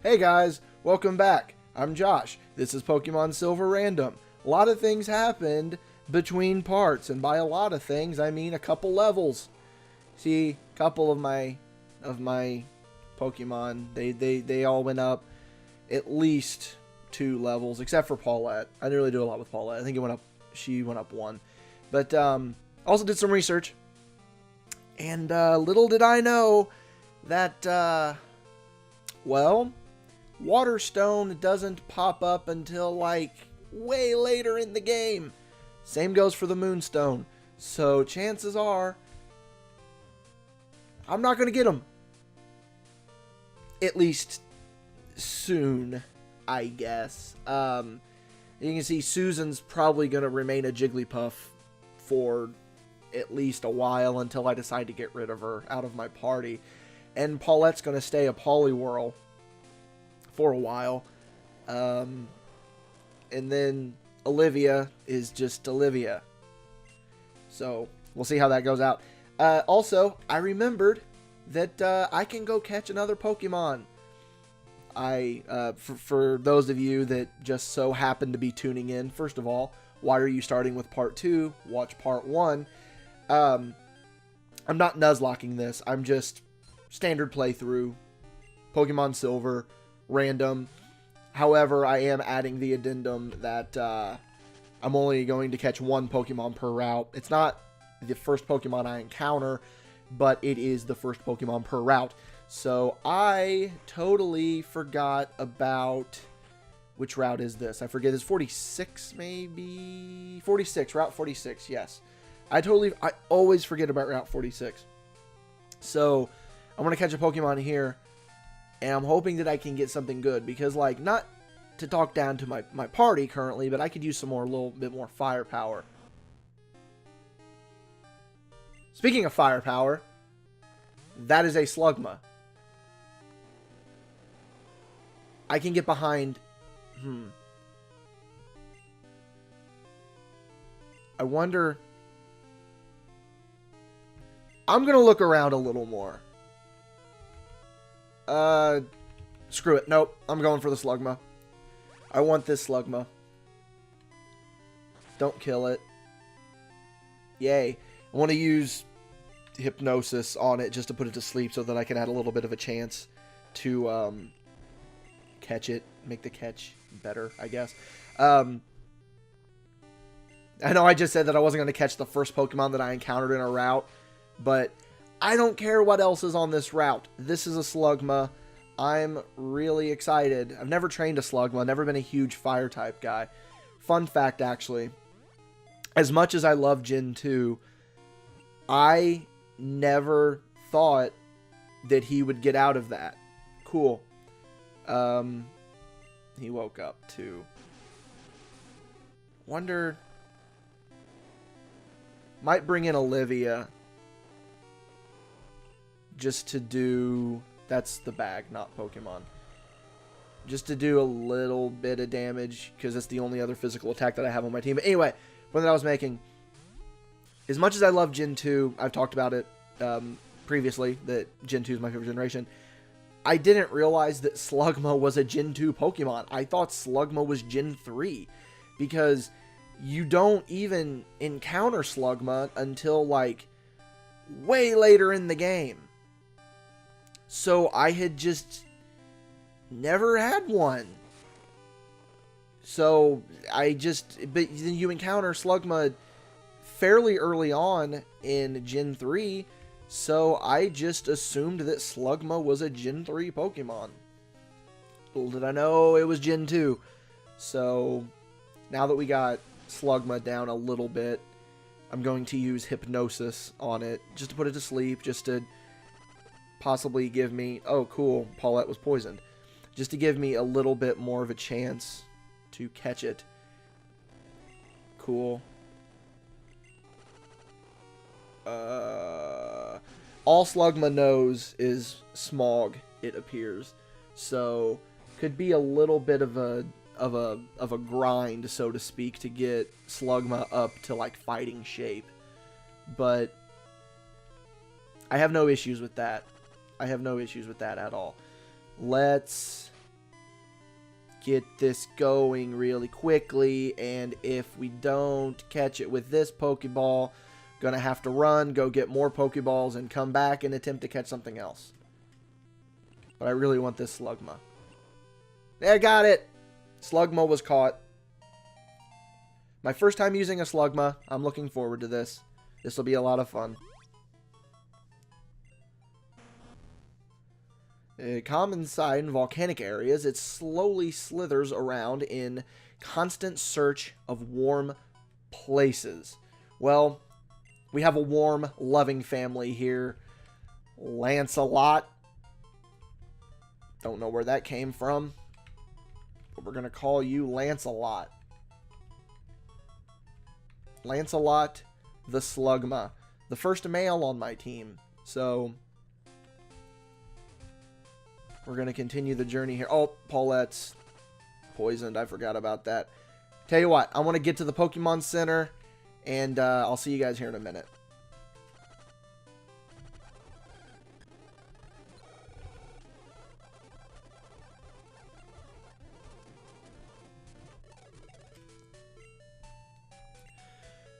Hey guys, welcome back. I'm Josh. This is Pokemon Silver Random. A lot of things happened between parts, and by a lot of things, I mean a couple levels. See, a couple of my Pokemon, they all went up at least 2 levels, except for Paulette. I didn't really do a lot with Paulette. I think she went up 1. But also did some research, and little did I know that well, Waterstone doesn't pop up until like way later in the game. Same goes for the Moonstone. So chances are I'm not going to get them. At least soon, I guess. You can see Susan's probably going to remain a Jigglypuff for at least a while until I decide to get rid of her out of my party. And Paulette's going to stay a Poliwhirl for a while. And then Olivia is just Olivia. So we'll see how that goes out. Also, I remembered that I can go catch another Pokemon. For those of you that just so happen to be tuning in, first of all, why are you starting with part 2? Watch part 1. I'm not nuzlocking this. I'm just standard playthrough. Pokemon Silver. Random. However, I am adding the addendum that I'm only going to catch 1 Pokemon per route. It's not the first Pokemon I encounter, but it is the first Pokemon per route. So I totally forgot about... Which route is this? I forget. It's 46, maybe? 46. Route 46, yes. I always forget about Route 46. So I'm going to catch a Pokemon here. And I'm hoping that I can get something good. Because, like, not to talk down to my party currently, but I could use a little bit more firepower. Speaking of firepower, that is a Slugma. I can get behind... I wonder... I'm going to look around a little more. Screw it. Nope. I'm going for the Slugma. I want this Slugma. Don't kill it. Yay. I want to use Hypnosis on it just to put it to sleep so that I can add a little bit of a chance to catch it. Make the catch better, I guess. I know I just said that I wasn't going to catch the first Pokemon that I encountered in a route, but I don't care what else is on this route. This is a Slugma. I'm really excited. I've never trained a Slugma. Never been a huge Fire-type guy. Fun fact, actually. As much as I love Gen 2, I never thought that he would get out of that. Cool. He woke up, too. Wonder... Might bring in Olivia... just to do... That's the bag, not Pokemon. Just to do a little bit of damage, because it's the only other physical attack that I have on my team. But anyway, point that I was making. As much as I love Gen 2, I've talked about it previously, that Gen 2 is my favorite generation. I didn't realize that Slugma was a Gen 2 Pokemon. I thought Slugma was Gen 3. Because you don't even encounter Slugma until, like, way later in the game. So I had just never had one. So but then you encounter Slugma fairly early on in Gen 3. So I just assumed that Slugma was a Gen 3 Pokemon. Little did I know it was Gen 2. So now that we got Slugma down a little bit, I'm going to use Hypnosis on it just to put it to sleep, just to possibly give me... Oh, cool. Paulette was poisoned. Just to give me a little bit more of a chance to catch it. Cool. All Slugma knows is Smog, it appears. So, could be a little bit of a grind, so to speak, to get Slugma up to, like, fighting shape. But I have no issues with that. I have no issues with that at all. Let's get this going really quickly, and if we don't catch it with this Pokeball, gonna have to run, go get more Pokeballs, and come back and attempt to catch something else. But I really want this Slugma. I got it! Slugma was caught. My first time using a Slugma. I'm looking forward to this. This will be a lot of fun. Common sight in volcanic areas, it slowly slithers around in constant search of warm places. Well, we have a warm, loving family here. Lancelot. Don't know where that came from, but we're going to call you Lancelot. Lancelot the Slugma. The first male on my team. So we're going to continue the journey here. Oh, Paulette's poisoned. I forgot about that. Tell you what, I want to get to the Pokemon Center, and I'll see you guys here in a minute.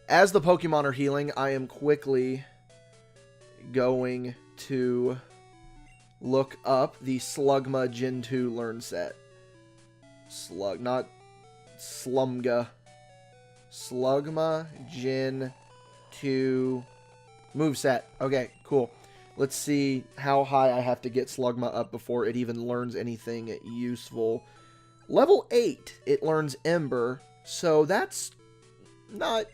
As the Pokemon are healing, I am quickly going to look up the Slugma Gen 2 Learn Set. Not Slumga. Slugma Gen 2 Moveset. Okay, cool. Let's see how high I have to get Slugma up before it even learns anything useful. Level 8, it learns Ember, so that's not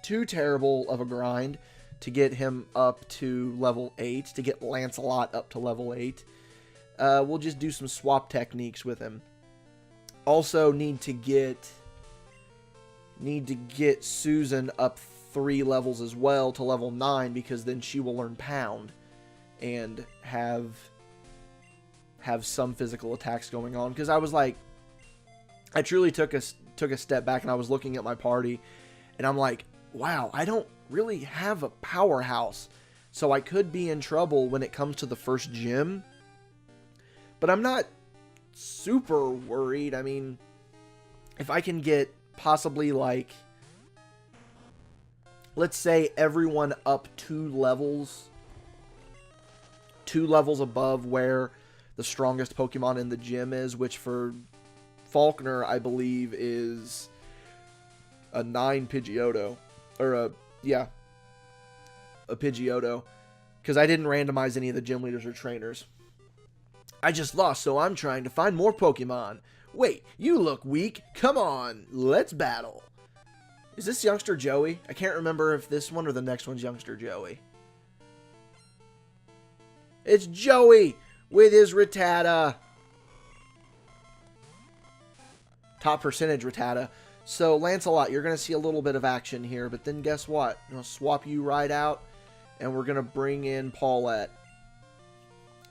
too terrible of a grind to get him up to level 8, to get Lancelot up to level 8. We'll just do some swap techniques with him. Also need to get Susan up 3 levels as well to level 9, because then she will learn Pound and have some physical attacks going on. Because I was like, I truly took a step back and I was looking at my party and I'm like, wow, I don't really have a powerhouse, so I could be in trouble when it comes to the first gym. But I'm not super worried. I mean, if I can get possibly, like, let's say everyone up 2 levels above where the strongest Pokemon in the gym is, which for Faulkner, I believe, is a 9 Pidgeotto. Or a Pidgeotto. Because I didn't randomize any of the gym leaders or trainers. I just lost, so I'm trying to find more Pokemon. Wait, you look weak. Come on, let's battle. Is this youngster Joey? I can't remember if this one or the next one's youngster Joey. It's Joey with his Rattata. Top percentage Rattata. So, Lancelot, you're going to see a little bit of action here, but then guess what? I'm going to swap you right out, and we're going to bring in Paulette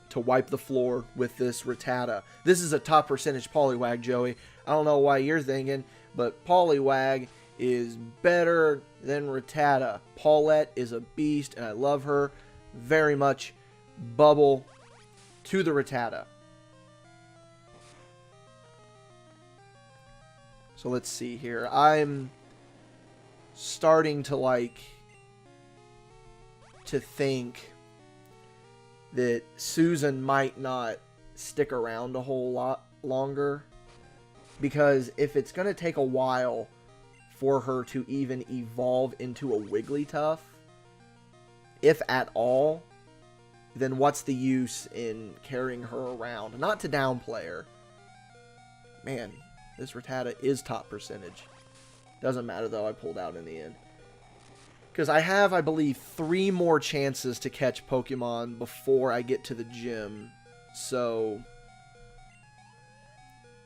to wipe the floor with this Rattata. This is a top percentage Poliwag, Joey. I don't know why you're thinking, but Poliwag is better than Rattata. Paulette is a beast, and I love her very much. Bubble to the Rattata. So let's see here. I'm starting to think that Susan might not stick around a whole lot longer. Because if it's going to take a while for her to even evolve into a Wigglytuff, if at all, then what's the use in carrying her around? Not to downplay her. Man, this Rattata is top percentage. Doesn't matter, though. I pulled out in the end. Because I have, I believe, 3 more chances to catch Pokemon before I get to the gym. So,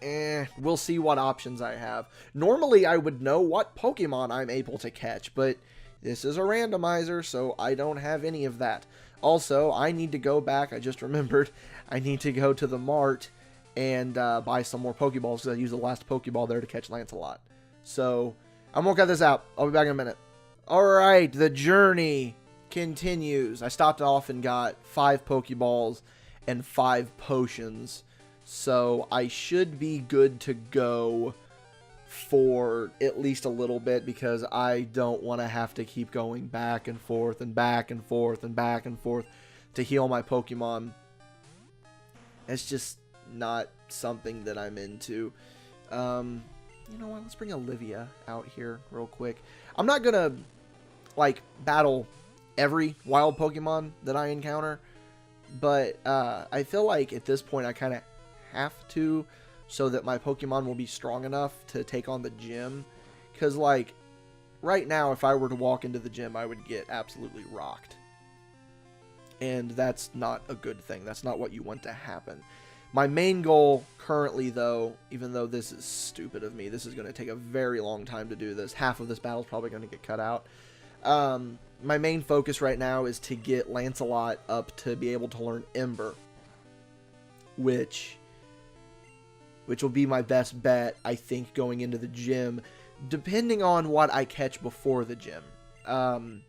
we'll see what options I have. Normally, I would know what Pokemon I'm able to catch, but this is a randomizer, so I don't have any of that. Also, I need to go back. I just remembered. I need to go to the mart and buy some more Pokeballs, because I used the last Pokeball there to catch Lancelot. So, I'm going to cut this out. I'll be back in a minute. Alright, the journey continues. I stopped off and got 5 Pokeballs and 5 potions. So I should be good to go for at least a little bit, because I don't want to have to keep going back and forth and back and forth and back and forth to heal my Pokemon. It's just not something that I'm into. You know what? Let's bring Olivia out here real quick. I'm not gonna like battle every wild Pokemon that I encounter, but I feel like at this point I kind of have to, so that my Pokemon will be strong enough to take on the gym. Because like right now, if I were to walk into the gym, I would get absolutely rocked, and that's not a good thing. That's not what you want to happen. My main goal currently, though, even though this is stupid of me, this is going to take a very long time to do this. Half of this battle is probably going to get cut out. My main focus right now is to get Lancelot up to be able to learn Ember, which will be my best bet, I think, going into the gym, depending on what I catch before the gym. I'm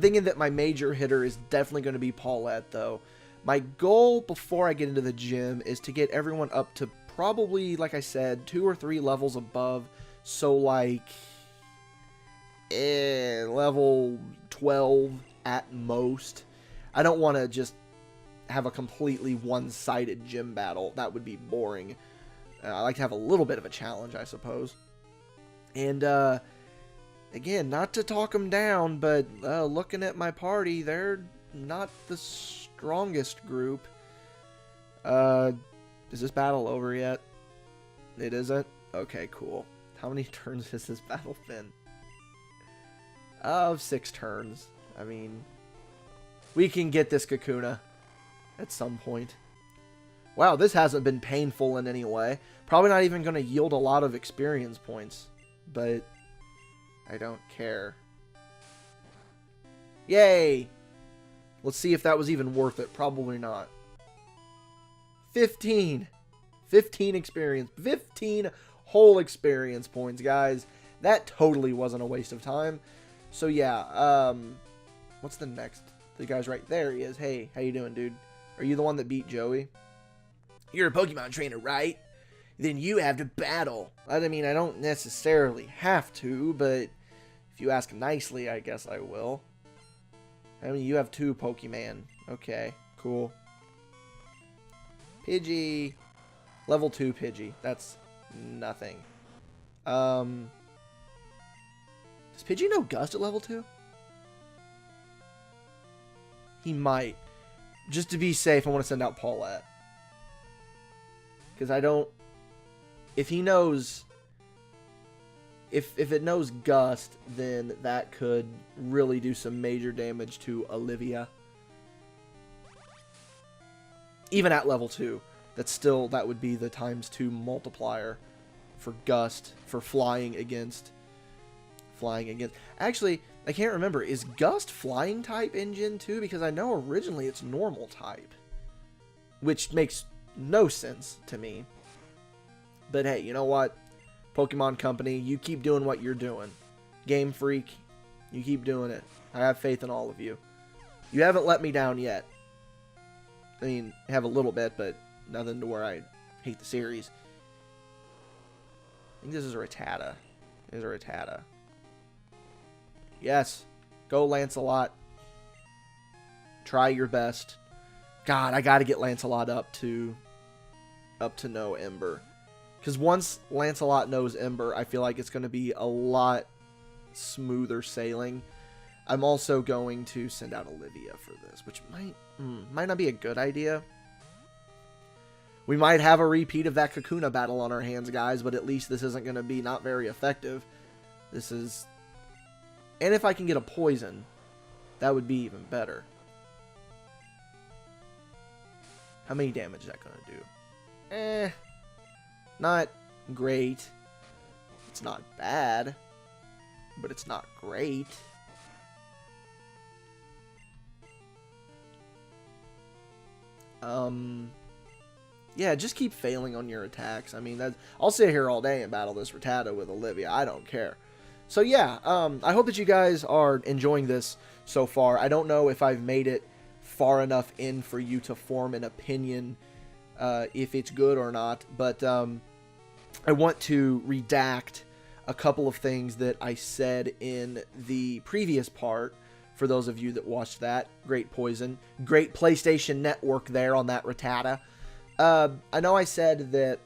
thinking that my major hitter is definitely going to be Paulette, though. My goal before I get into the gym is to get everyone up to probably, like I said, 2 or 3 levels above. So, like, level 12 at most. I don't want to just have a completely one-sided gym battle. That would be boring. I like to have a little bit of a challenge, I suppose. And, again, not to talk them down, but looking at my party, they're not the strongest group. Is this battle over yet? It isn't? Okay, cool. How many turns has this battle been? 6 turns. I mean, we can get this Kakuna at some point. Wow, this hasn't been painful in any way. Probably not even going to yield a lot of experience points, but I don't care. Yay! Let's see if that was even worth it. Probably not. 15 experience. 15 whole experience points, guys. That totally wasn't a waste of time. So, yeah. What's the next? The guy's right there. He is. Hey, how you doing, dude? Are you the one that beat Joey? You're a Pokemon trainer, right? Then you have to battle. I mean, I don't necessarily have to, but if you ask nicely, I guess I will. I mean, you have 2 Pokemon. Okay, cool. Pidgey. Level 2 Pidgey. That's nothing. Does Pidgey know Gust at level 2? He might. Just to be safe, I want to send out Paulette. Because I don't... If he knows... If it knows Gust, then that could really do some major damage to Olivia. Even at level 2. That would be the ×2 multiplier for Gust, for flying against. Actually, I can't remember. Is Gust flying type in Gen 2? Because I know originally it's normal type. Which makes no sense to me. But hey, you know what? Pokemon Company, you keep doing what you're doing. Game Freak, you keep doing it. I have faith in all of you. You haven't let me down yet. I mean, I have a little bit, but nothing to where I hate the series. I think this is a Rattata. It is a Rattata. Yes. Go, Lancelot. Try your best. God, I gotta get Lancelot up to know Ember. Because once Lancelot knows Ember, I feel like it's going to be a lot smoother sailing. I'm also going to send out Olivia for this, which might not be a good idea. We might have a repeat of that Kakuna battle on our hands, guys, but at least this isn't going to be not very effective. This is... And if I can get a poison, that would be even better. How many damage is that going to do? Not great. It's not bad, but it's not great. Yeah, just keep failing on your attacks. I mean, I'll sit here all day and battle this Rattata with Olivia. I don't care. So yeah, I hope that you guys are enjoying this so far. I don't know if I've made it far enough in for you to form an opinion if it's good or not. But I want to redact a couple of things that I said in the previous part. For those of you that watched that, great poison, great PlayStation Network there on that Rattata. I know I said that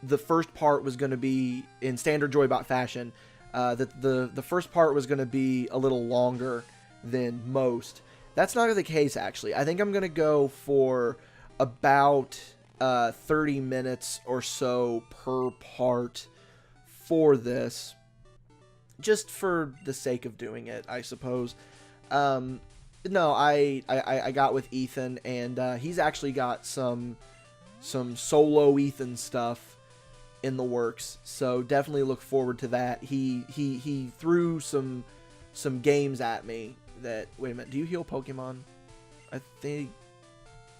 the first part was going to be in standard Joybot fashion. That the first part was going to be a little longer than most. That's not the case, actually. I think I'm going to go for about 30 minutes or so per part for this. Just for the sake of doing it, I suppose. No, I got with Ethan, and he's actually got some solo Ethan stuff in the works. So definitely look forward to that. He threw some games at me that... Wait a minute, do you heal Pokemon? I think...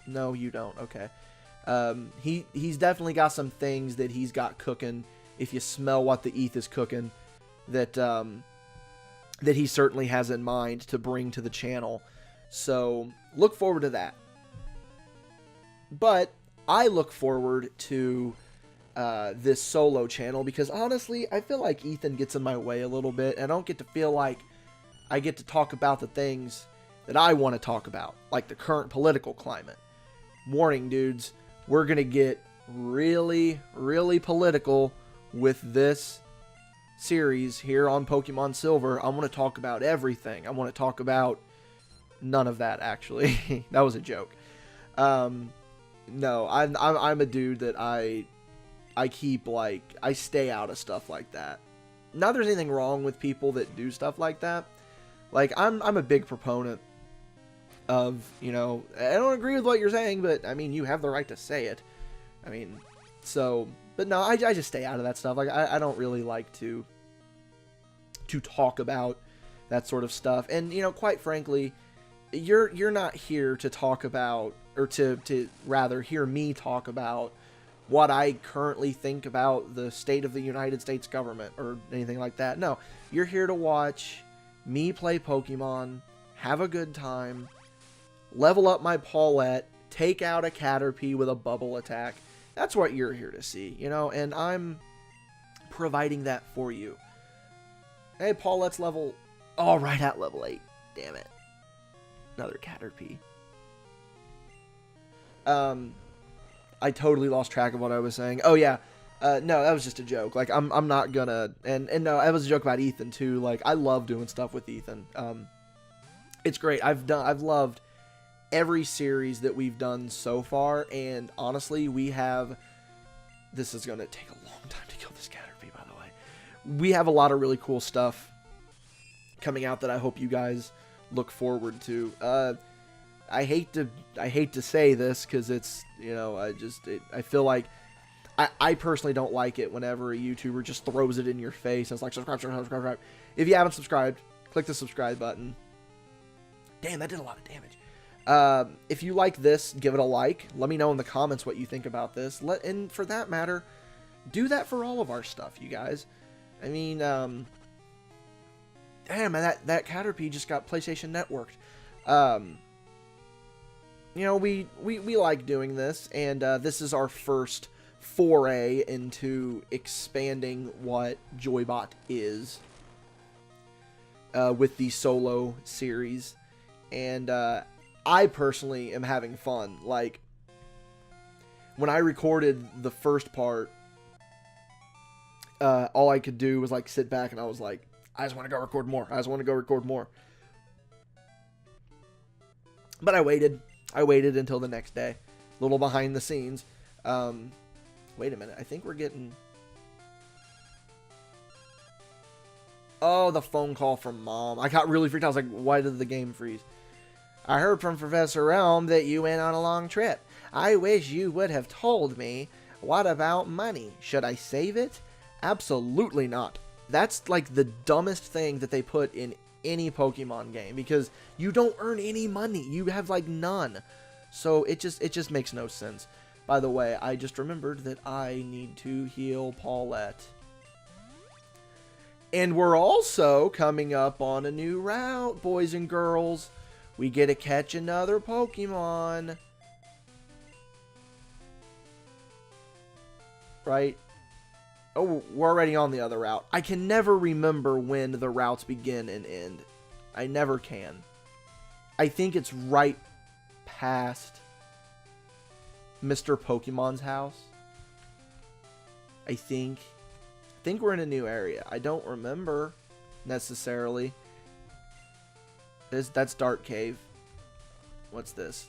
No, you don't. Okay. He's definitely got some things that he's got cooking. If you smell what the ETH is cooking, that he certainly has in mind to bring to the channel. So look forward to that. But I look forward to this solo channel because honestly, I feel like Ethan gets in my way a little bit, and I don't get to feel like I get to talk about the things that I want to talk about, like the current political climate. Warning, dudes, we're going to get really, really political with this series here on Pokemon Silver. I want to talk about everything. I want to talk about none of that, actually. That was a joke. No, I'm a dude that I keep, like, I stay out of stuff like that. Not there's anything wrong with people that do stuff like that. Like, I'm a big proponent of, you know, I don't agree with what you're saying, but, I mean, you have the right to say it. I mean, so, but no, I just stay out of that stuff. Like, I don't really like to talk about that sort of stuff. And, you know, quite frankly, you're not here to talk about, or to rather hear me talk about what I currently think about the state of the United States government or anything like that. No, you're here to watch me play Pokemon, have a good time, level up my Paulette, take out a Caterpie with a bubble attack. That's what you're here to see, you know, and I'm providing that for you. Hey, Paulette's level... Oh, right at level 8. Damn it. Another Caterpie. I totally lost track of what I was saying. Oh, yeah. No, that was just a joke. Like, I'm not gonna... And no, that was a joke about Ethan, too. Like, I love doing stuff with Ethan. It's great. I've loved every series that we've done so far, and honestly, we have... This is gonna take a long time to kill this Caterpie, by the way. We have a lot of really cool stuff coming out that I hope you guys look forward to. I hate to say this because it's, you know, I feel like I personally don't like it whenever a YouTuber just throws it in your face and it's like subscribe. If you haven't subscribed, click the subscribe button. Damn, that did a lot of damage. If you like this, give it a like. Let me know in the comments what you think about this. And for that matter, do that for all of our stuff, you guys. I mean, damn, that Caterpie just got PlayStation Networked. You know, we like doing this, and this is our first foray into expanding what Joybot is with the solo series. And I personally am having fun. Like, when I recorded the first part, all I could do was, like, sit back and I was like, I just want to go record more. I just want to go record more. But I waited. I waited until the next day. A little behind the scenes. Wait a minute. I think we're getting... Oh, the phone call from Mom. I got really freaked out. I was like, why did the game freeze? I heard from Professor Elm that you went on a long trip. I wish you would have told me. What about money? Should I save it? Absolutely not. That's like the dumbest thing that they put in any Pokemon game, because you don't earn any money. You have like none. So it just makes no sense. By the way, I just remembered that I need to heal Paulette. And we're also coming up on a new route, boys and girls. We get to catch another Pokemon. right? Oh, we're already on the other route. I can never remember when the routes begin and end. I never can. I think it's right past Mr. Pokemon's house. I think we're in a new area. I don't remember necessarily. That's Dark Cave. What's this?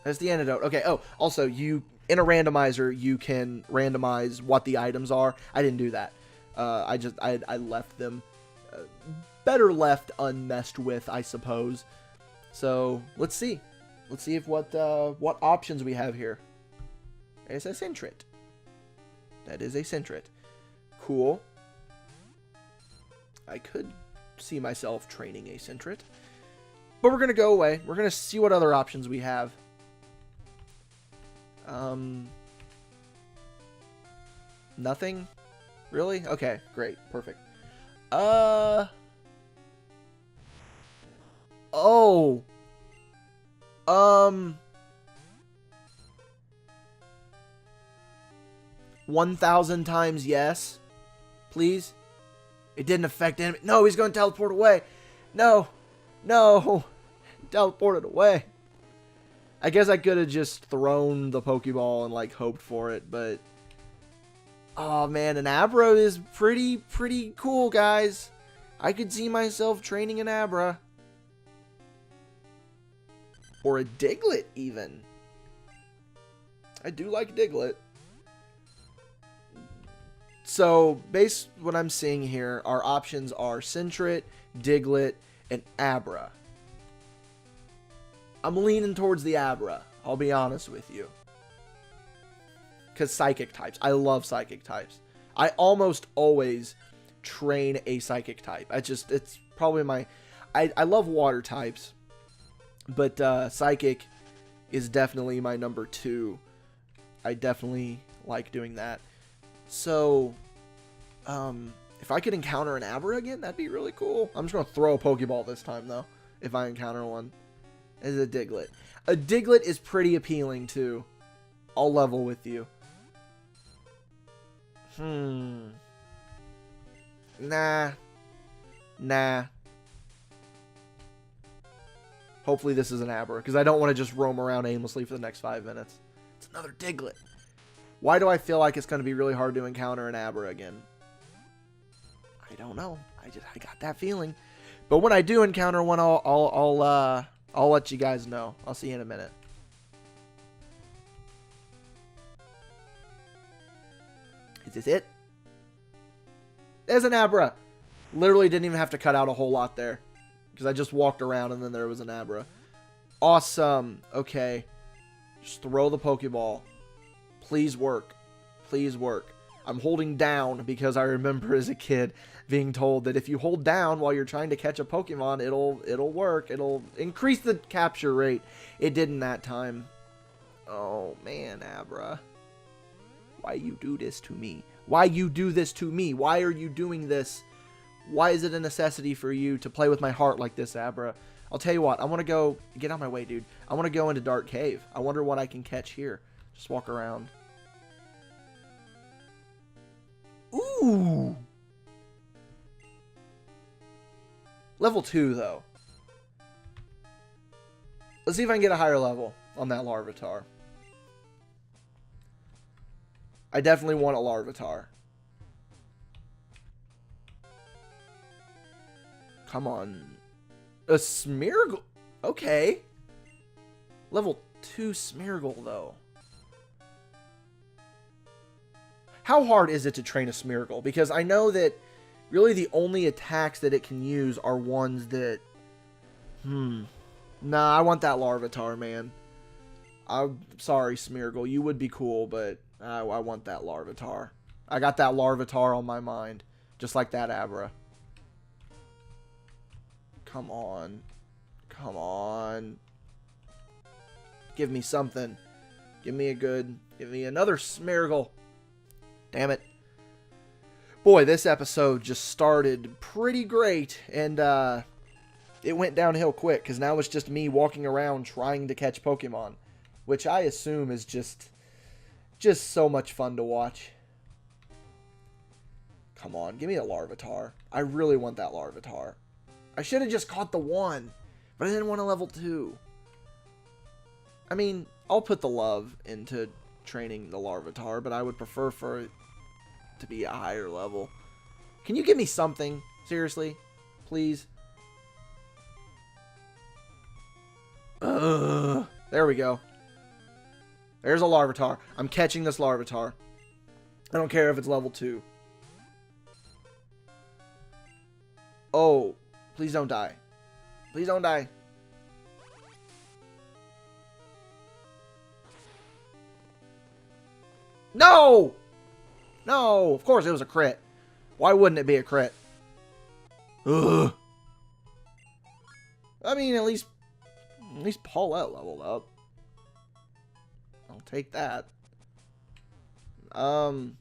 That's the antidote. Okay. Oh, also, in a randomizer, you can randomize what the items are. I didn't do that. I left them. Better left unmessed with, I suppose. So let's see. Let's see if what options we have here. It's a Sentret. That is a Sentret. Cool. I could see myself training a Sentret. But we're going to go away. We're going to see what other options we have. Nothing? Really? Okay, great. Perfect. Oh. 1,000 times yes. Please. It didn't affect him. No, he's going to teleport away. No. No. Teleported away. I guess I could have just thrown the Pokeball and, like, hoped for it, but... Oh, man, an Abra is pretty cool, guys. I could see myself training an Abra. Or a Diglett, even. I do like Diglett. So, based on what I'm seeing here, our options are Sentret, Diglett, and Abra. I'm leaning towards the Abra, I'll be honest with you. Because Psychic types. I love Psychic types. I almost always train a Psychic type. It's probably my... I love Water types. But Psychic is definitely my number 2. I definitely like doing that. So, if I could encounter an Abra again, that'd be really cool. I'm just going to throw a Pokeball this time, though, if I encounter one. It's a Diglett. A Diglett is pretty appealing, too. I'll level with you. Nah. Hopefully this is an Abra, because I don't want to just roam around aimlessly for the next 5 minutes. It's another Diglett. Why do I feel like it's going to be really hard to encounter an Abra again? I don't know. I got that feeling. But when I do encounter one, I'll let you guys know. I'll see you in a minute. Is this it? There's an Abra. Literally didn't even have to cut out a whole lot there. Because I just walked around and then there was an Abra. Awesome. Okay. Just throw the Pokeball. Please work. Please work. I'm holding down because I remember as a kid being told that if you hold down while you're trying to catch a Pokemon, it'll work. It'll increase the capture rate. It didn't that time. Oh, man, Abra. Why you do this to me? Why you do this to me? Why are you doing this? Why is it a necessity for you to play with my heart like this, Abra? I'll tell you what. I want to go... Get out of my way, dude. I want to go into Dark Cave. I wonder what I can catch here. Just walk around. Ooh! Level 2, though. Let's see if I can get a higher level on that Larvitar. I definitely want a Larvitar. Come on. A Smeargle. Okay. Level 2 Smeargle, though. How hard is it to train a Smeargle? Because I know that really the only attacks that it can use are ones that... Nah, I want that Larvitar, man. I'm sorry, Smeargle. You would be cool, but I want that Larvitar. I got that Larvitar on my mind. Just like that Abra. Come on. Come on. Give me something. Give me another Smeargle. Damn it. Boy, this episode just started pretty great, and it went downhill quick, because now it's just me walking around trying to catch Pokemon, which I assume is just Just so much fun to watch. Come on, give me a Larvitar. I really want that Larvitar. I should have just caught the 1, but I didn't want a level 2. I mean, I'll put the love into training the Larvitar, but I would prefer for it to be a higher level. Can you give me something? Seriously? Please? There we go. There's a Larvitar. I'm catching this Larvitar. I don't care if it's level 2. Oh, please don't die. Please don't die. No! No, of course it was a crit. Why wouldn't it be a crit? Ugh. I mean, at least Paulette leveled up. I'll take that. Let's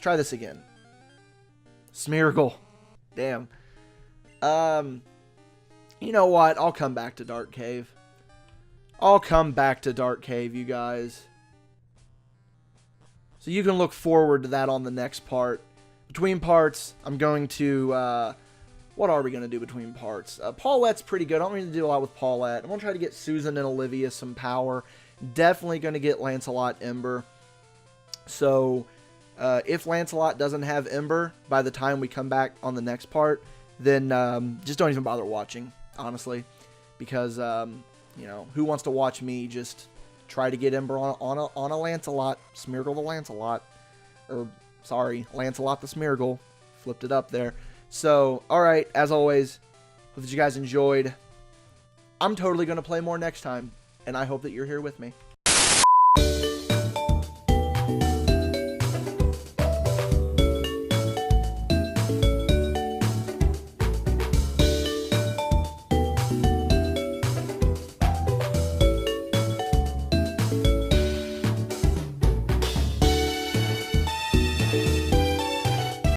try this again. Smeargle. Damn. You know what? I'll come back to Dark Cave. I'll come back to Dark Cave, you guys. So you can look forward to that on the next part. Between parts, I'm going to... what are we going to do between parts? Paulette's pretty good. I don't really do a lot with Paulette. I'm going to try to get Susan and Olivia some power. Definitely going to get Lancelot Ember. So, if Lancelot doesn't have Ember by the time we come back on the next part, then just don't even bother watching, honestly. Because, you know, who wants to watch me just try to get Ember on a Lancelot? Smeargle the Lancelot. Or, sorry, Lancelot the Smeargle. Flipped it up there. So, alright, as always, hope that you guys enjoyed. I'm totally going to play more next time, and I hope that you're here with me.